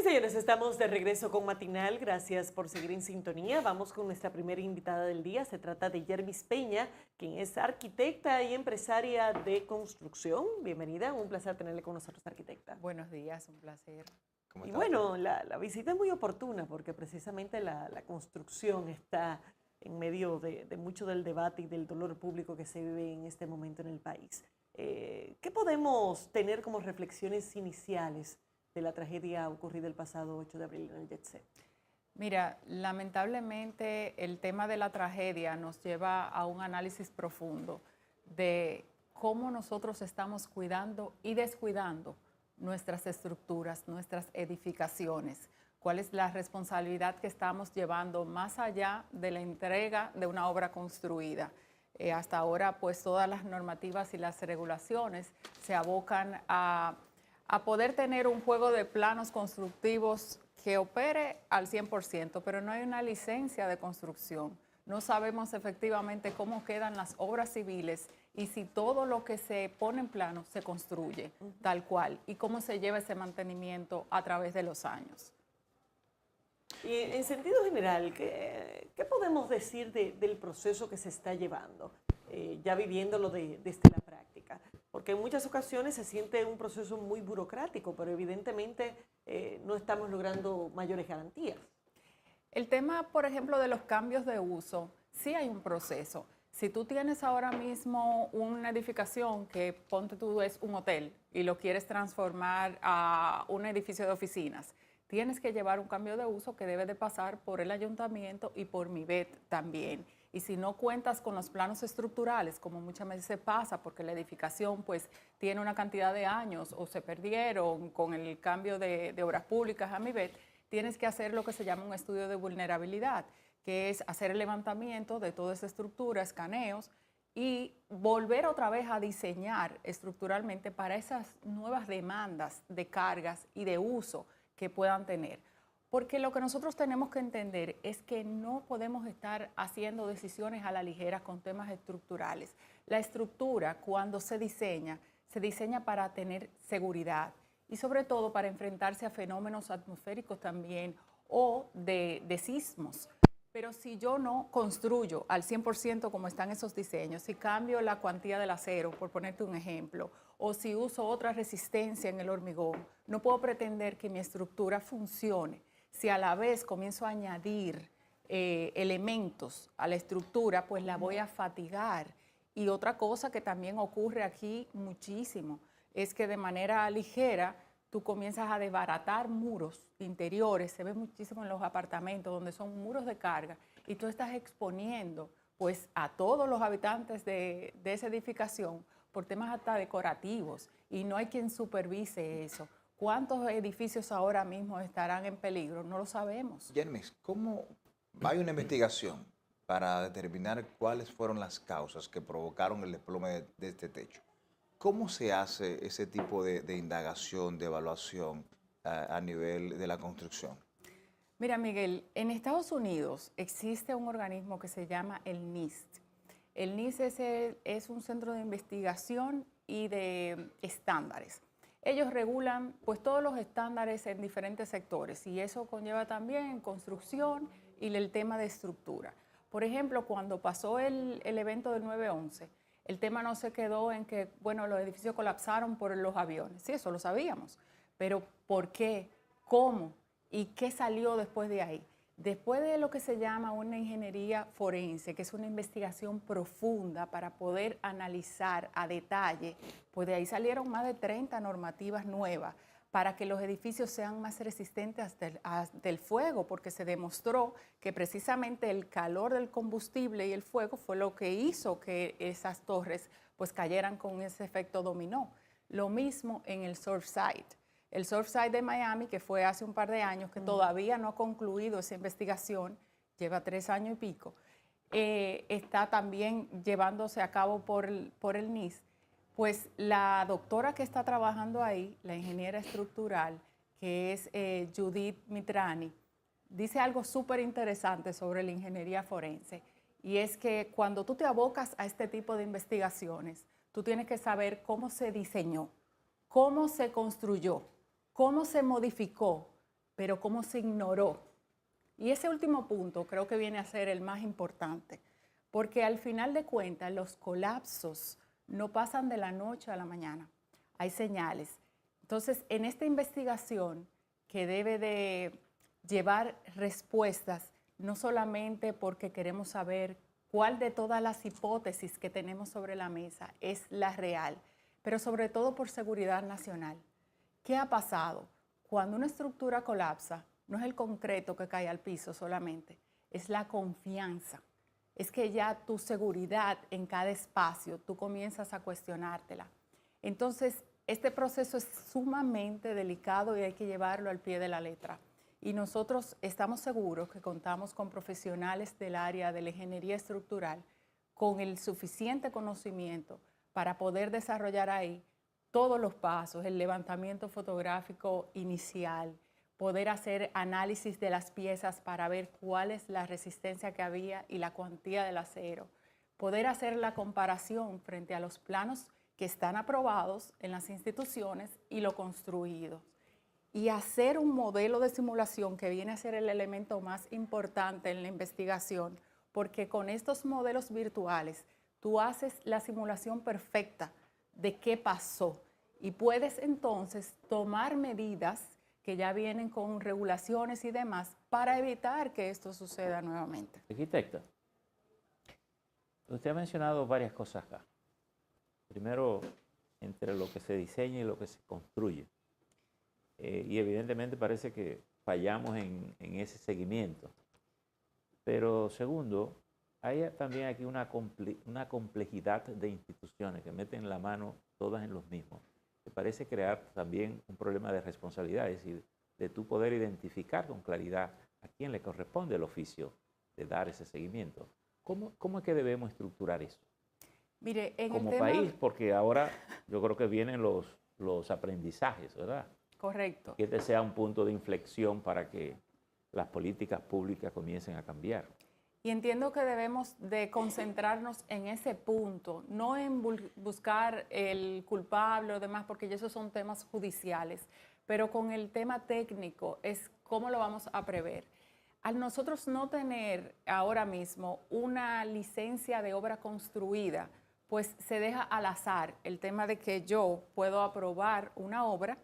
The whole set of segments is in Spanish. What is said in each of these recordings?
señores, estamos de regreso con Matinal. Gracias por seguir en sintonía. Vamos con nuestra primera invitada del día. Se trata de Yermis Peña, quien es arquitecta y empresaria de construcción. Bienvenida, un placer tenerle con nosotros, arquitecta. Buenos días, un placer. Y bueno, la visita es muy oportuna porque precisamente la construcción está en medio de mucho del debate y del dolor público que se vive en este momento en el país. ¿Qué podemos tener como reflexiones iniciales de la tragedia ocurrida el pasado 8 de abril en el Jet Set? Mira, lamentablemente el tema de la tragedia nos lleva a un análisis profundo de cómo nosotros estamos cuidando y descuidando nuestras estructuras, nuestras edificaciones, cuál es la responsabilidad que estamos llevando más allá de la entrega de una obra construida. Hasta ahora, pues todas las normativas y las regulaciones se abocan a poder tener un juego de planos constructivos que opere al 100%, pero no hay una licencia de construcción. No sabemos efectivamente cómo quedan las obras civiles y si todo lo que se pone en plano se construye tal cual y cómo se lleva ese mantenimiento a través de los años. Y en sentido general, ¿qué podemos decir del proceso que se está llevando, ya viviéndolo desde la práctica? Porque en muchas ocasiones se siente un proceso muy burocrático, pero evidentemente no estamos logrando mayores garantías. El tema, por ejemplo, de los cambios de uso, sí hay un proceso. Si tú tienes ahora mismo una edificación que, ponte tú, es un hotel y lo quieres transformar a un edificio de oficinas, tienes que llevar un cambio de uso que debe de pasar por el ayuntamiento y por MIBET también. Y si no cuentas con los planos estructurales, como muchas veces pasa, porque la edificación pues tiene una cantidad de años o se perdieron con el cambio de obras públicas a MIBET, tienes que hacer lo que se llama un estudio de vulnerabilidad, que es hacer el levantamiento de toda esa estructura, escaneos, y volver otra vez a diseñar estructuralmente para esas nuevas demandas de cargas y de uso que puedan tener. Porque lo que nosotros tenemos que entender es que no podemos estar haciendo decisiones a la ligera con temas estructurales. La estructura, cuando se diseña para tener seguridad y sobre todo para enfrentarse a fenómenos atmosféricos también o de sismos. Pero si yo no construyo al 100% como están esos diseños, si cambio la cuantía del acero, por ponerte un ejemplo, o si uso otra resistencia en el hormigón, no puedo pretender que mi estructura funcione. Si a la vez comienzo a añadir elementos a la estructura, pues la voy a fatigar. Y otra cosa que también ocurre aquí muchísimo es que de manera ligera tú comienzas a desbaratar muros interiores, se ve muchísimo en los apartamentos donde son muros de carga y tú estás exponiendo pues a todos los habitantes de esa edificación por temas hasta decorativos y no hay quien supervise eso. ¿Cuántos edificios ahora mismo estarán en peligro? No lo sabemos. Yermis, ¿cómo hay una investigación para determinar cuáles fueron las causas que provocaron el desplome de este techo? ¿Cómo se hace ese tipo de indagación, de evaluación a nivel de la construcción? Mira, Miguel, en Estados Unidos existe un organismo que se llama el NIST. El NIST es un centro de investigación y de estándares. Ellos regulan pues todos los estándares en diferentes sectores y eso conlleva también construcción y el tema de estructura. Por ejemplo, cuando pasó el evento del 9/11, el tema no se quedó en que, bueno, los edificios colapsaron por los aviones. Sí, eso lo sabíamos. Pero ¿por qué? ¿Cómo? ¿Y qué salió después de ahí? Después de lo que se llama una ingeniería forense, que es una investigación profunda para poder analizar a detalle, pues de ahí salieron más de 30 normativas nuevas para que los edificios sean más resistentes del fuego, porque se demostró que precisamente el calor del combustible y el fuego fue lo que hizo que esas torres pues cayeran con ese efecto dominó. Lo mismo en el Surfside. El Surfside de Miami, que fue hace un par de años, que todavía no ha concluido esa investigación, lleva 3 años y pico, está también llevándose a cabo por el NIST. Pues la doctora que está trabajando ahí, la ingeniera estructural, que es Judith Mitrani, dice algo súper interesante sobre la ingeniería forense. Y es que cuando tú te abocas a este tipo de investigaciones, tú tienes que saber cómo se diseñó, cómo se construyó, cómo se modificó pero cómo se ignoró. Y ese último punto creo que viene a ser el más importante, porque al final de cuentas los colapsos no pasan de la noche a la mañana, hay señales. Entonces, en esta investigación que debe de llevar respuestas, no solamente porque queremos saber cuál de todas las hipótesis que tenemos sobre la mesa es la real, pero sobre todo por seguridad nacional. ¿Qué ha pasado? Cuando una estructura colapsa, no es el concreto que cae al piso solamente, es la confianza. Es que ya tu seguridad en cada espacio, tú comienzas a cuestionártela. Entonces, este proceso es sumamente delicado y hay que llevarlo al pie de la letra. Y nosotros estamos seguros que contamos con profesionales del área de la ingeniería estructural con el suficiente conocimiento para poder desarrollar ahí todos los pasos, el levantamiento fotográfico inicial, poder hacer análisis de las piezas para ver cuál es la resistencia que había y la cuantía del acero, poder hacer la comparación frente a los planos que están aprobados en las instituciones y lo construido, y hacer un modelo de simulación que viene a ser el elemento más importante en la investigación, porque con estos modelos virtuales tú haces la simulación perfecta de qué pasó y puedes entonces tomar medidas que ya vienen con regulaciones y demás para evitar que esto suceda nuevamente. Arquitecta, usted ha mencionado varias cosas acá. Primero, entre lo que se diseña y lo que se construye. Y evidentemente parece que fallamos en ese seguimiento. Pero segundo, hay también aquí una complejidad de instituciones que meten la mano todas en los mismos. Que parece crear también un problema de responsabilidad, es decir, de tú poder identificar con claridad a quién le corresponde el oficio de dar ese seguimiento. ¿Cómo es que debemos estructurar eso? Mire, en como el tema, país, porque ahora yo creo que vienen los aprendizajes, ¿verdad? correcto. Que este sea un punto de inflexión para que las políticas públicas comiencen a cambiar. Y entiendo que debemos de concentrarnos en ese punto, no en buscar el culpable o demás, porque esos son temas judiciales, pero con el tema técnico es cómo lo vamos a prever. Al nosotros no tener ahora mismo una licencia de obra construida, pues se deja al azar el tema de que yo puedo aprobar una obra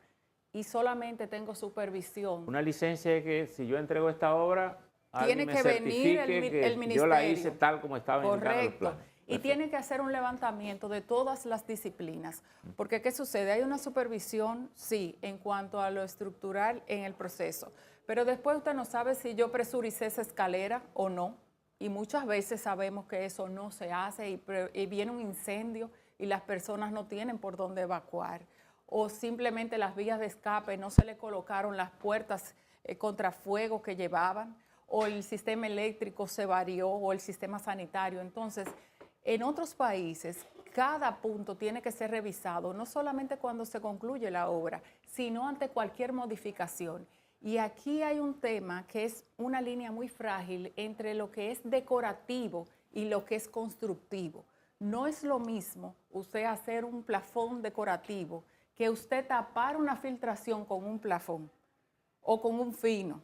y solamente tengo supervisión. Una licencia que si yo entrego esta obra, tiene alguien me que venir certifique el ministerio. yo la hice tal como estaba indicado en los Correcto. planos. Y Perfecto. tiene que hacer un levantamiento de todas las disciplinas. Porque ¿qué sucede? Hay una supervisión, sí, en cuanto a lo estructural en el proceso. Pero después usted no sabe si yo presuricé esa escalera o no. Y muchas veces sabemos que eso no se hace y viene un incendio y las personas no tienen por dónde evacuar. O simplemente las vías de escape no se le colocaron las puertas contrafuego que llevaban, o el sistema eléctrico se varió, o el sistema sanitario. Entonces, en otros países, cada punto tiene que ser revisado, no solamente cuando se concluye la obra, sino ante cualquier modificación. Y aquí hay un tema que es una línea muy frágil entre lo que es decorativo y lo que es constructivo. No es lo mismo usted hacer un plafón decorativo que usted tapar una filtración con un plafón o con un fino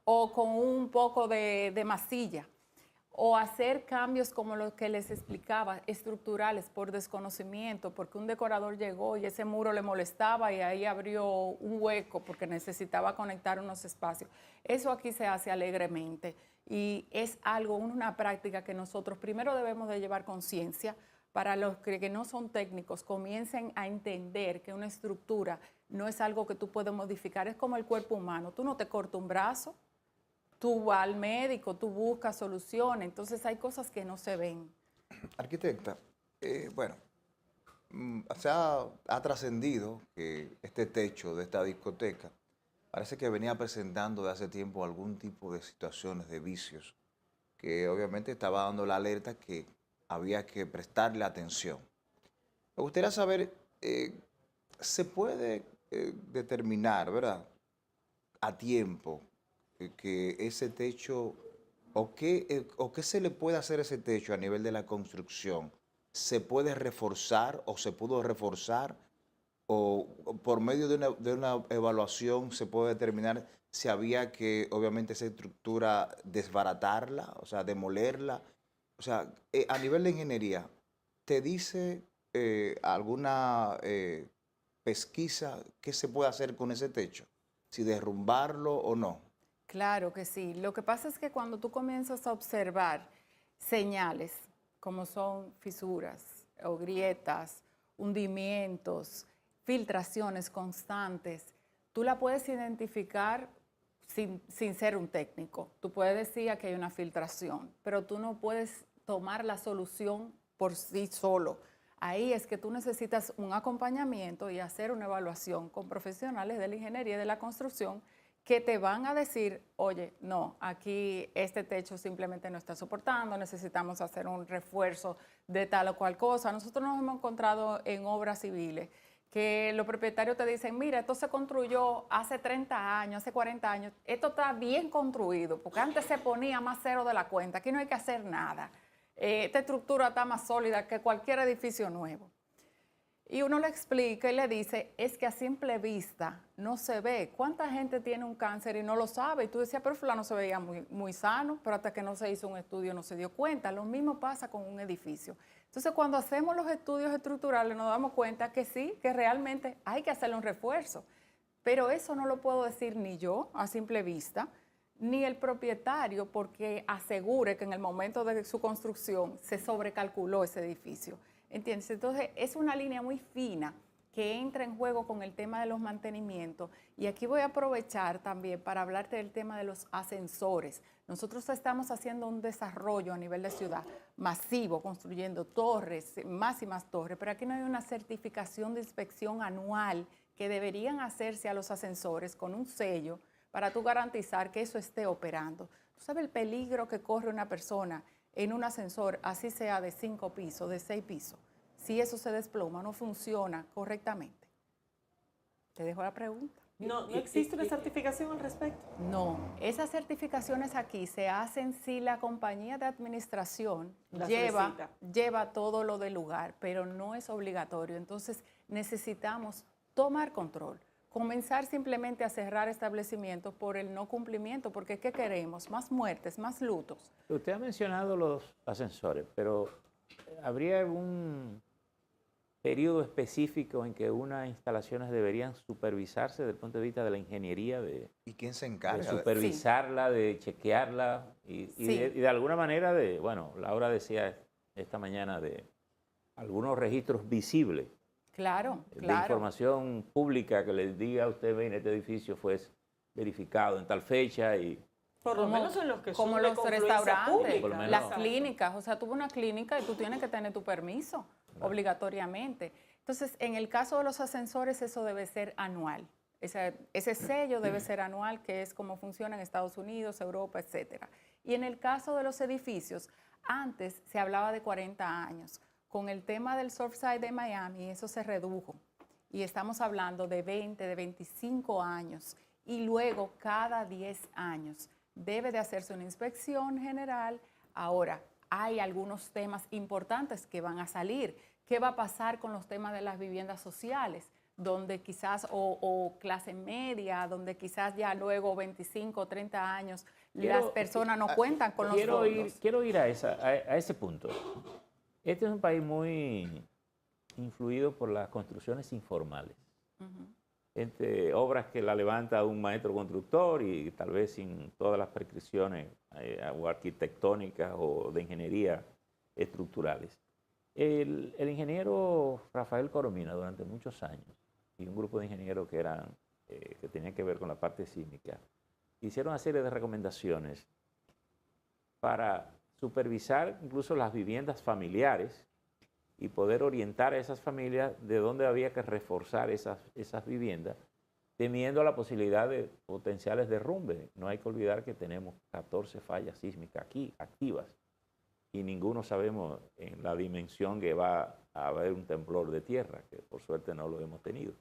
o con un poco de masilla, o hacer cambios como los que les explicaba, estructurales por desconocimiento, porque un decorador llegó y ese muro le molestaba y ahí abrió un hueco porque necesitaba conectar unos espacios. Eso aquí se hace alegremente y es algo, una práctica que nosotros primero debemos de llevar conciencia para los que no son técnicos, comiencen a entender que una estructura no es algo que tú puedes modificar, es como el cuerpo humano. Tú no te cortas un brazo, tú vas al médico, tú buscas soluciones, entonces hay cosas que no se ven. Arquitecta, bueno, ha trascendido que este techo de esta discoteca parece que venía presentando de hace tiempo algún tipo de situaciones de vicios que obviamente estaba dando la alerta que había que prestarle atención. Me gustaría saber, ¿se puede determinar, verdad, a tiempo que ese techo, o qué se le puede hacer a ese techo a nivel de la construcción? ¿Se puede reforzar o se pudo reforzar? ¿O por medio de una evaluación se puede determinar si había que, obviamente, esa estructura desbaratarla, o sea, demolerla. O sea, a nivel de ingeniería, ¿te dice alguna pesquisa qué se puede hacer con ese techo? Si derrumbarlo o no. Claro que sí. Lo que pasa es que cuando tú comienzas a observar señales, como son fisuras o grietas, hundimientos, filtraciones constantes, tú la puedes identificar sin ser un técnico. Tú puedes decir que hay una filtración, pero tú no puedes tomar la solución por sí solo. Ahí es que tú necesitas un acompañamiento y hacer una evaluación con profesionales de la ingeniería y de la construcción que te van a decir, oye, no, aquí este techo simplemente no está soportando, necesitamos hacer un refuerzo de tal o cual cosa. Nosotros nos hemos encontrado en obras civiles que los propietarios te dicen, mira, esto se construyó hace 30 años, hace 40 años, esto está bien construido, porque antes se ponía más cero de la cuenta, aquí no hay que hacer nada. Esta estructura está más sólida que cualquier edificio nuevo. Y uno le explica y le dice, es que a simple vista no se ve. ¿Cuánta gente tiene un cáncer y no lo sabe? Y tú decías, pero fulano se veía muy sano, pero hasta que no se hizo un estudio no se dio cuenta. Lo mismo pasa con un edificio. Entonces, cuando hacemos los estudios estructurales nos damos cuenta que sí, que realmente hay que hacerle un refuerzo. Pero eso no lo puedo decir ni yo a simple vista, ni el propietario, porque asegure que en el momento de su construcción se sobrecalculó ese edificio. ¿Entiendes? Entonces, es una línea muy fina que entra en juego con el tema de los mantenimientos. Y aquí voy a aprovechar también para hablarte del tema de los ascensores. Nosotros estamos haciendo un desarrollo a nivel de ciudad masivo, construyendo torres, más y más torres, pero aquí no hay una certificación de inspección anual que deberían hacerse a los ascensores con un sello para tú garantizar que eso esté operando. ¿Tú sabes el peligro que corre una persona en un ascensor, así sea de 5 pisos, de 6 pisos? Si eso se desploma, no funciona correctamente. Te dejo la pregunta. ¿No existe una certificación al respecto? No, esas certificaciones aquí se hacen si la compañía de administración lleva todo lo del lugar, pero no es obligatorio. Entonces necesitamos tomar control. Comenzar simplemente a cerrar establecimientos por el no cumplimiento, porque ¿qué queremos? Más muertes, más lutos. Usted ha mencionado los ascensores, pero ¿habría algún periodo específico en que unas instalaciones deberían supervisarse desde el punto de vista de la ingeniería, ¿Y quién se de encarga? supervisarla, de chequearla y de alguna manera bueno, Laura decía esta mañana de algunos registros visibles? Claro, De claro. información pública que les diga a usted, ven, este edificio fue verificado en tal fecha y... Por lo menos en los que son como de los confluencia restaurantes, pública. las clínicas. O sea, tuvo una clínica y tú tienes que tener tu permiso obligatoriamente. Entonces, en el caso de los ascensores, eso debe ser anual. Ese sello debe ser anual, que es como funciona en Estados Unidos, Europa, etcétera. Y en el caso de los edificios, antes se hablaba de 40 años. Con el tema del Surfside de Miami, eso se redujo. Y estamos hablando de 20, de 25 años. Y luego, cada 10 años, debe de hacerse una inspección general. Ahora, hay algunos temas importantes que van a salir. ¿Qué va a pasar con los temas de las viviendas sociales? Donde quizás, o clase media, donde quizás ya luego 25 o 30 años las personas no cuentan con los fondos. Quiero ir a ese punto. Este es un país muy influido por las construcciones informales. Entre obras que la levanta un maestro constructor y tal vez sin todas las prescripciones o arquitectónicas o de ingeniería estructurales. El ingeniero Rafael Coromina durante muchos años y un grupo de ingenieros que tenían que ver con la parte sísmica hicieron una serie de recomendaciones para supervisar incluso las viviendas familiares y poder orientar a esas familias de dónde había que reforzar esas viviendas, temiendo la posibilidad de potenciales derrumbes. No hay que olvidar que tenemos 14 fallas sísmicas aquí, activas, y ninguno sabemos en la dimensión que va a haber un temblor de tierra, que por suerte no lo hemos tenido.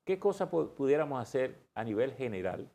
¿Qué cosas pudiéramos hacer a nivel general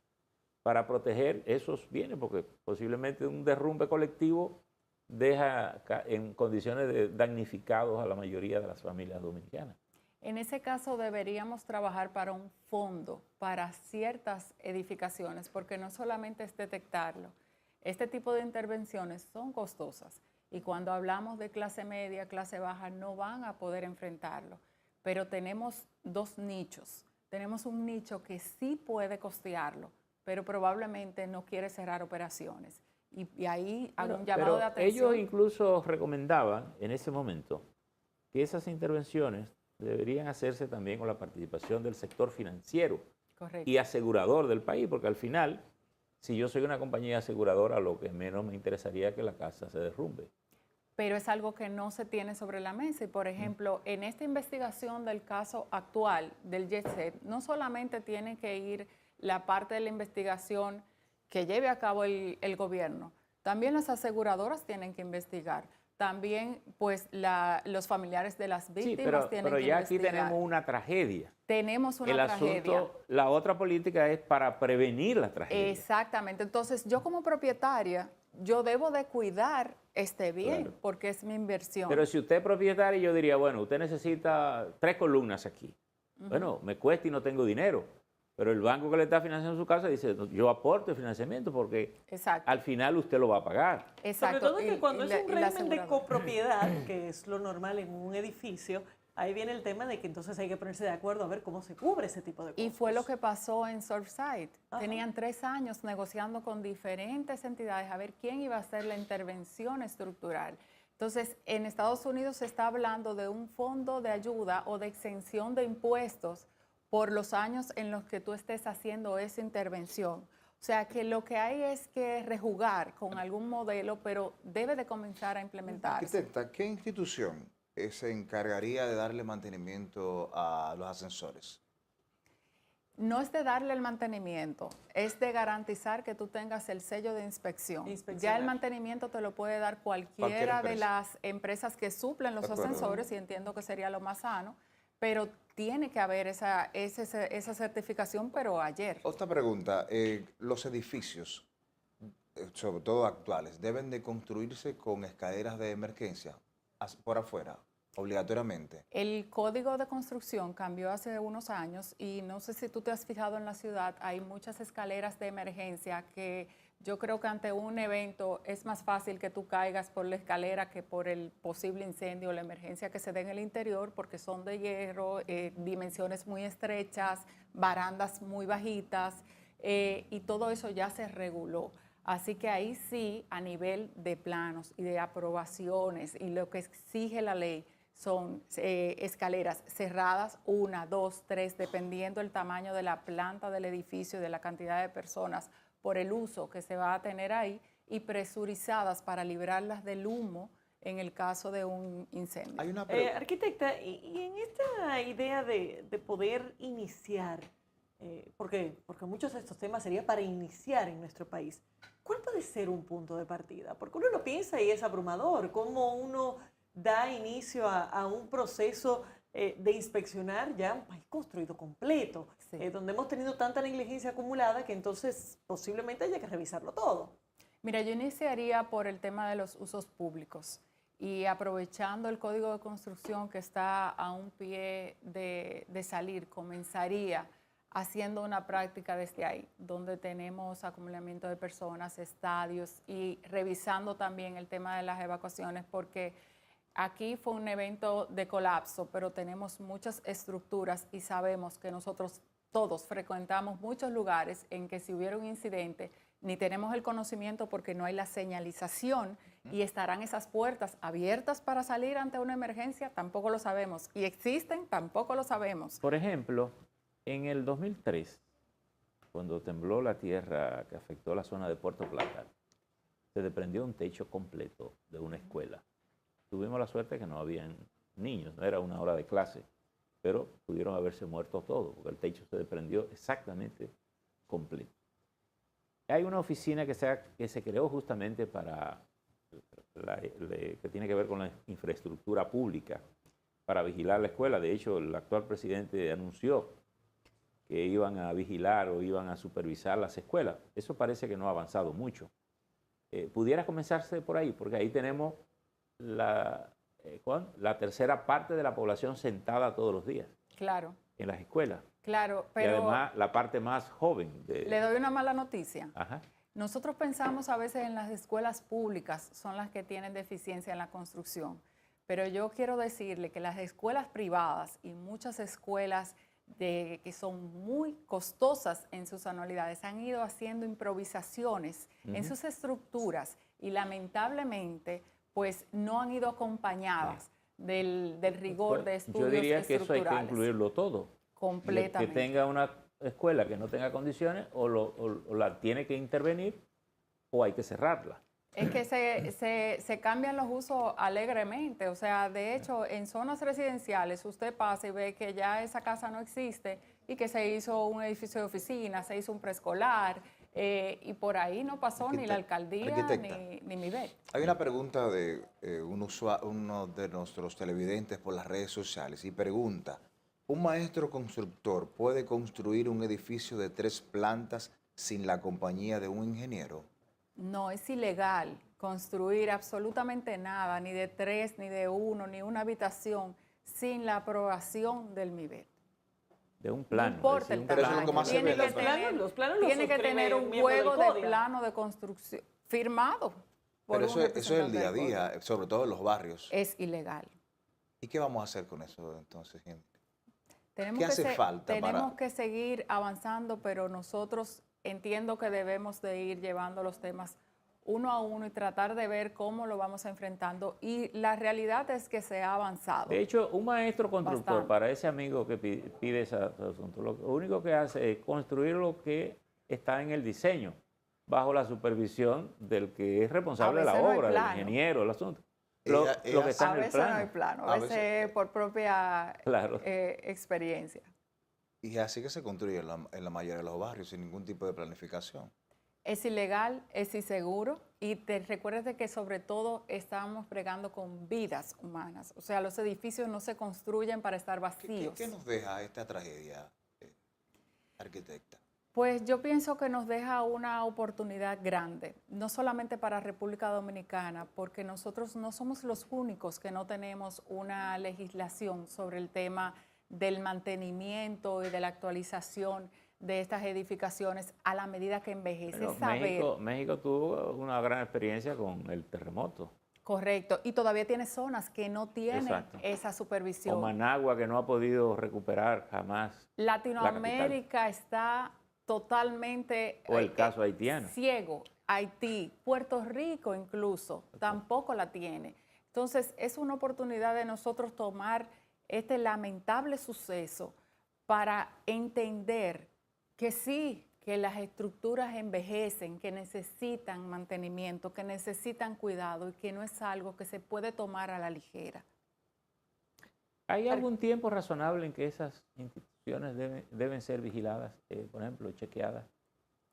para proteger esos bienes? Porque posiblemente un derrumbe colectivo deja en condiciones de damnificados a la mayoría de las familias dominicanas. En ese caso deberíamos trabajar para un fondo, para ciertas edificaciones, porque no solamente es detectarlo. Este tipo de intervenciones son costosas y cuando hablamos de clase media, clase baja, no van a poder enfrentarlo. Pero tenemos dos nichos. Tenemos un nicho que sí puede costearlo, pero probablemente no quiere cerrar operaciones. Y ahí hago un llamado de atención. Ellos incluso recomendaban en ese momento que esas intervenciones deberían hacerse también con la participación del sector financiero Correcto. y asegurador del país, porque al final, si yo soy una compañía aseguradora, lo que menos me interesaría es que la casa se derrumbe. Pero es algo que no se tiene sobre la mesa. Y, por ejemplo, en esta investigación del caso actual del Jet Set, no solamente tiene que ir la parte de la investigación que lleve a cabo el gobierno, también las aseguradoras tienen que investigar. También, pues, los familiares de las víctimas tienen pero que ya investigar. aquí tenemos una tragedia. Tenemos una El tragedia. asunto, la otra política es para prevenir la tragedia. Exactamente. Entonces, yo como propietaria, yo debo de cuidar este bien, Claro. porque es mi inversión. Pero si usted es propietario, yo diría, bueno, usted necesita 3 columnas aquí. Bueno, me cuesta y no tengo dinero. Pero el banco que le está financiando su casa dice, "No, yo aporto el financiamiento porque Exacto. al final usted lo va a pagar". Exacto. Sobre todo que cuando es un y la régimen de aseguradora. copropiedad, que es lo normal en un edificio, ahí viene el tema de que entonces hay que ponerse de acuerdo a ver cómo se cubre ese tipo de cosas. Y fue lo que pasó en Surfside. Ajá. Tenían 3 años negociando con diferentes entidades a ver quién iba a hacer la intervención estructural. Entonces, en Estados Unidos se está hablando de un fondo de ayuda o de exención de impuestos por los años en los que tú estés haciendo esa intervención. O sea, que lo que hay es que rejugar con algún modelo, pero debe de comenzar a implementarse. Arquitecta, ¿qué institución se encargaría de darle mantenimiento a los ascensores? No es de darle el mantenimiento, es de garantizar que tú tengas el sello de inspección. Ya Inspeccionar. el mantenimiento te lo puede dar Cualquier cualquiera de empresa. las empresas que suplen los De acuerdo. ascensores y entiendo que sería lo más sano, pero tiene que haber esa certificación, pero ayer. Otra pregunta, los edificios, sobre todo actuales, ¿deben de construirse con escaleras de emergencia por afuera, obligatoriamente? El código de construcción cambió hace unos años y no sé si tú te has fijado en la ciudad, hay muchas escaleras de emergencia que yo creo que ante un evento es más fácil que tú caigas por la escalera que por el posible incendio o la emergencia que se dé en el interior porque son de hierro, dimensiones muy estrechas, barandas muy bajitas y todo eso ya se reguló. Así que ahí sí, a nivel de planos y de aprobaciones y lo que exige la ley, son escaleras cerradas, 1, 2, 3, dependiendo del tamaño de la planta del edificio y de la cantidad de personas por el uso que se va a tener ahí y presurizadas para librarlas del humo en el caso de un incendio. Hay una Arquitecta, y en esta idea de poder iniciar, porque muchos de estos temas sería para iniciar en nuestro país, ¿cuál puede ser un punto de partida? Porque uno lo piensa y es abrumador, cómo uno da inicio a un proceso de inspeccionar ya un país construido completo, Sí. donde hemos tenido tanta negligencia acumulada que entonces posiblemente haya que revisarlo todo. Mira, yo iniciaría por el tema de los usos públicos y aprovechando el código de construcción que está a un pie de salir, comenzaría haciendo una práctica desde ahí, donde tenemos acumulamiento de personas, estadios y revisando también el tema de las evacuaciones porque aquí fue un evento de colapso, pero tenemos muchas estructuras y sabemos que nosotros todos frecuentamos muchos lugares en que si hubiera un incidente, ni tenemos el conocimiento porque no hay la señalización y estarán esas puertas abiertas para salir ante una emergencia, tampoco lo sabemos. Y existen, tampoco lo sabemos. Por ejemplo, en el 2003, cuando tembló la tierra que afectó la zona de Puerto Plata, se desprendió un techo completo de una escuela. Tuvimos la suerte que no habían niños, no era una hora de clase, pero pudieron haberse muerto todos, porque el techo se desprendió exactamente completo. Hay una oficina que se creó justamente para que tiene que ver con la infraestructura pública, para vigilar la escuela. De hecho, el actual presidente anunció que iban a vigilar o iban a supervisar las escuelas. Eso parece que no ha avanzado mucho. Pudiera comenzarse por ahí, porque ahí tenemos la tercera parte de la población sentada todos los días Claro, en las escuelas. claro, Y pero además la parte más joven. le doy una mala noticia. Ajá. Nosotros pensamos a veces en las escuelas públicas, son las que tienen deficiencia en la construcción, pero yo quiero decirle que las escuelas privadas y muchas escuelas que son muy costosas en sus anualidades han ido haciendo improvisaciones en sus estructuras y lamentablemente pues no han ido acompañadas del rigor de estudios Yo diría que eso hay que estructurales. incluirlo todo. Completamente. Que tenga una escuela que no tenga condiciones o la tiene que intervenir o hay que cerrarla. Es que se cambian los usos alegremente. O sea, de hecho, en zonas residenciales usted pasa y ve que ya esa casa no existe y que se hizo un edificio de oficina, se hizo un preescolar y por ahí no pasó ni la alcaldía Arquitecta. ni MIBET. Hay una pregunta de uno de nuestros televidentes por las redes sociales y pregunta, ¿un maestro constructor puede construir un edificio de 3 plantas sin la compañía de un ingeniero? No, es ilegal construir absolutamente nada, ni de 3, ni de 1, ni una habitación, sin la aprobación del MIBET. De un plano. No importa el Pero eso es lo que tamaño, más se tiene ve, que los tener, los planos los tiene que suscribe tener un un miembro del juego de CODIA. plano de construcción firmado por Pero un eso es el día a representante del CODIA. día, sobre todo en los barrios. Es ilegal. ¿Y qué vamos a hacer con eso entonces, gente? Tenemos ¿Qué hace falta tenemos para...? que seguir avanzando, pero nosotros entiendo que debemos de ir llevando los temas uno a uno y tratar de ver cómo lo vamos enfrentando. Y la realidad es que se ha avanzado. De hecho, un maestro constructor, Bastante. para ese amigo que pide ese asunto, lo único que hace es construir lo que está en el diseño, bajo la supervisión del que es responsable de la veces no hay obra, del plano. ingeniero, el asunto. Ella- Lo que está A en el veces no hay plano. plano, A a veces veces- es por propia Claro. experiencia. Y así que se construye en la mayoría de los barrios sin ningún tipo de planificación. Es ilegal, es inseguro y te recuerdes de que sobre todo estamos bregando con vidas humanas. O sea, los edificios no se construyen para estar ¿Qué vacíos. nos deja esta tragedia, arquitecta? Pues yo pienso que nos deja una oportunidad grande, no solamente para República Dominicana, porque nosotros no somos los únicos que no tenemos una legislación sobre el tema del mantenimiento y de la actualización de estas edificaciones a la medida que envejece. Pero Saber, México tuvo una gran experiencia con el terremoto. correcto, y todavía tiene zonas que no tienen Exacto. esa O supervisión. Managua, que no ha podido recuperar jamás. Latinoamérica está totalmente O el caso haitiano. ciego. Haití, Puerto Rico incluso, tampoco la tiene. Entonces, es una oportunidad de nosotros tomar este lamentable suceso para entender que sí, que las estructuras envejecen, que necesitan mantenimiento, que necesitan cuidado y que no es algo que se puede tomar a la ligera. ¿Hay algún tiempo razonable en que esas instituciones deben ser vigiladas, por ejemplo, chequeadas?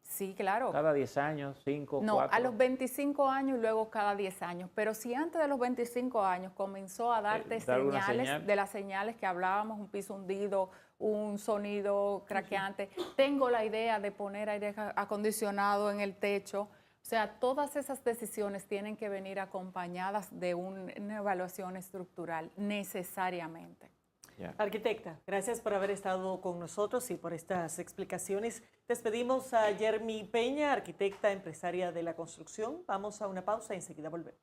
Sí, claro. ¿Cada 10 años, 5, No, 4? a los 25 años y luego cada 10 años. Pero si antes de los 25 años comenzó a darte ¿da alguna señales, señal? de las señales que hablábamos, un piso hundido, un sonido craqueante, tengo la idea de poner aire acondicionado en el techo. O sea, todas esas decisiones tienen que venir acompañadas de una evaluación estructural necesariamente. Ya. Arquitecta, gracias por haber estado con nosotros y por estas explicaciones. Despedimos a Yermi Peña, arquitecta empresaria de la construcción. Vamos a una pausa y enseguida volvemos.